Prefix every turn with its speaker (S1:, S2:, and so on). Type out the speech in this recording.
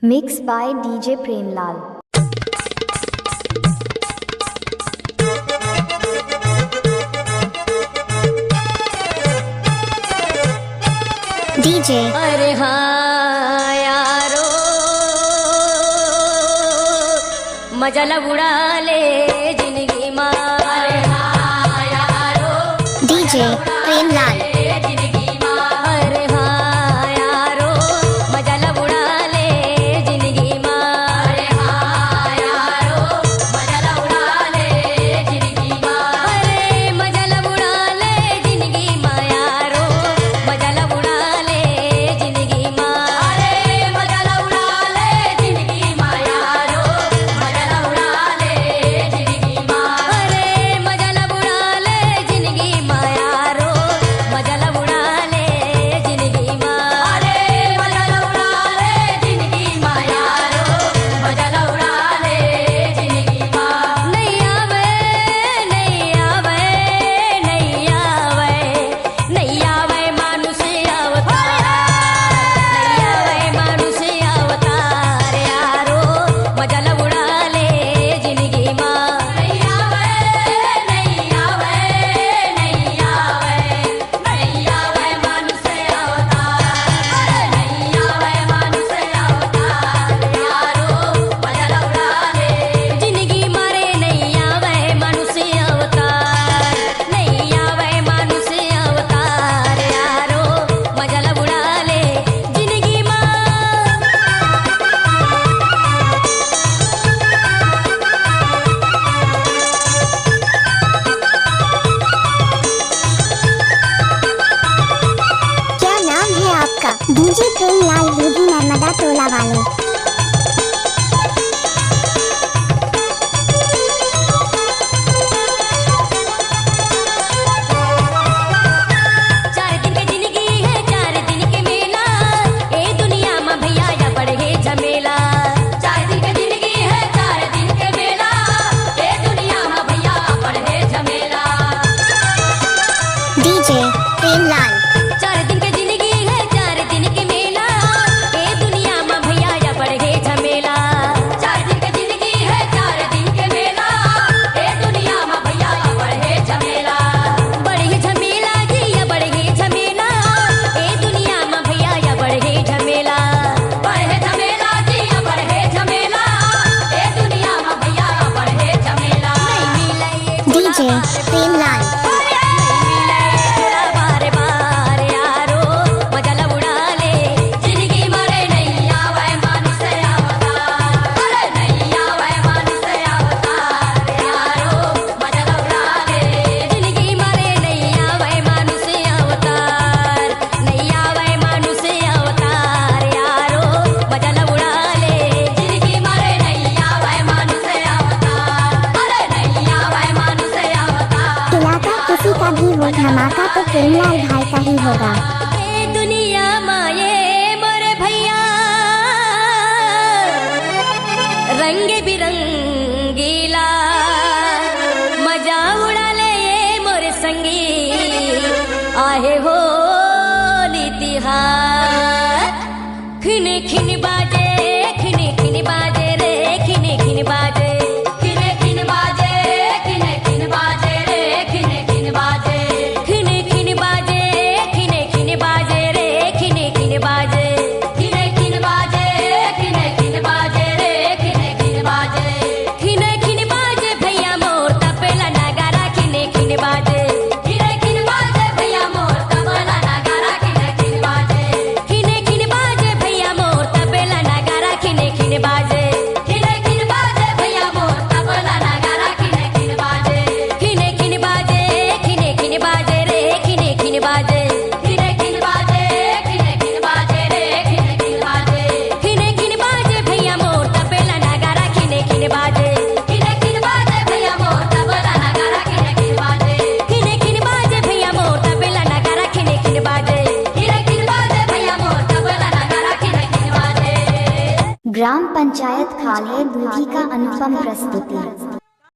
S1: Mixed by DJ Premlal.
S2: DJ
S3: अरे हाँ यारो मजा उड़ा ले जिंदगी माँ। अरे हाँ यारो
S2: DJ Premlal
S3: जिंदगी माँ। अरे हाँ यारो मजा उड़ा ले जिंदगी माँ। अरे हाँ यारो मजा उड़ा ले जिंदगी माँ। अरे मजा उड़ा ले जिंदगी माँ यारो मजा उड़ा ले जिंदगी माँ। अरे मजा उड़ा ले जिंदगी माँ यारो मजा उड़ा ले जिंदगी माँ। अरे मजा उड़ा ले जिंदगी माँ यारो मजा उड़ा ले जिंदगी माँ। अरे मजा उड़ा ले जिंदगी माँ यारो मजा उड़ा ले जिंदगी माँ। नहीं आवे नहीं आवे नहीं आवे नहीं आवे मानुष अवतार। नहीं आवे मानुष अवतार यारो मजा उड़ा ले जिंदगी माँ। नहीं आवे नहीं आवे नहीं आवे नहीं आवे मानुष अवतार। नहीं आवे मानुष अवतार यारो मजा उड़ा ले जिंदगी मारे। नहीं आवे मानुष अवतार नहीं आवे मानुष अवतार यारो मजा उड़ा ले जिंदगी माँ।
S2: क्या नाम है आपका? DJ प्रेमलाल बूढ़ी नर्मदा टोला वाले।
S3: चार दिन की जिंदगी है चार दिन के मेला ए दुनिया में भैया या बढ़े झमेला। चार दिन की जिंदगी है चार दिन के मेला ए दुनिया में भैया बढ़े झमेला।
S2: DJ प्रेमलाल
S3: चार दिन की जिंदगी है चार दिन के मेला ए दुनिया में भैया या बढ़े झमेला। चार दिन की जिंदगी है चार दिन के मेला ए दुनिया में भैया या बढ़े झमेला। बढ़े झमेला जी या बढ़े झमेला ए दुनिया में भैया या बढ़े झमेला। बढ़े झमेला जी या बढ़े झमेला ए दुनिया में भैया या बढ़े झमेला। नहीं मिले ये
S2: DJ प्रेमलाल
S3: बार बार यारो मजा उड़ा ले जिंदगी मारे। नहीं आवे मानुष अवतार। अरे नहीं आवे मानुष अवतार यारो मजा उड़ा ले जिंदगी मारे। नहीं आवे मानुष अवतार नहीं आवे मानुष अवतार यारो मजा उड़ा ले जिंदगी मारे। नहीं आवे मानुष अवतार। अरे नहीं आवे मानुष अवतार।
S2: खिलाता किसी का भी वो धमाका तो प्रेमलाल भाई का ही होगा।
S3: ए दुनिया माये मोरे भैया रंग बिरंगीला मजा उड़ा ले ये मोरे संगी आहे हो तिहार। खिन खिन बाजे खिन खिन बाजे रे खिन खिन बाजे खिन खिन बाजे खिन खिन बाजे रे खिन खिन बाजे खिन खिन बाजे खिन खिन बाजे रे खिन खिन बाजे खिन खिन बाजे खिन खिन बाजे रे खिन खिन बाजे खिन खिन बाजे भैया मोर तपेला नगारा खिन खिन बाजे खिन खिन बाजे भैया मोर तबला नगारा खिन खिन बाजे खिन खिन बाजे भैया मोर तपेला नगारा खिन खिन बाजे खिन खिन बाजे भैया मोर तबला नगारा खिन खिन बाजे खिन खिन बाजे खिन खिन बाजे रे खिन खिन बाजे खिन खिन बाजे खिन खिन बाजे रे खिन खिन बाजे खिन खिन बाजे भैया मोर तपेला नगारा खिन खिन बाजे खिन खिन बाजे भैया मोर तबला नगारा खिन खिन बाजे खिन खिन बाजे भैया मोर तपेला नगारा खिन खिन बाजे खिन खिन बाजे भैया मोर तबला नगारा खिन खिन बाजे।
S1: ग्राम पंचायत खाले बूढ़ी का अनुपम प्रस्तुति।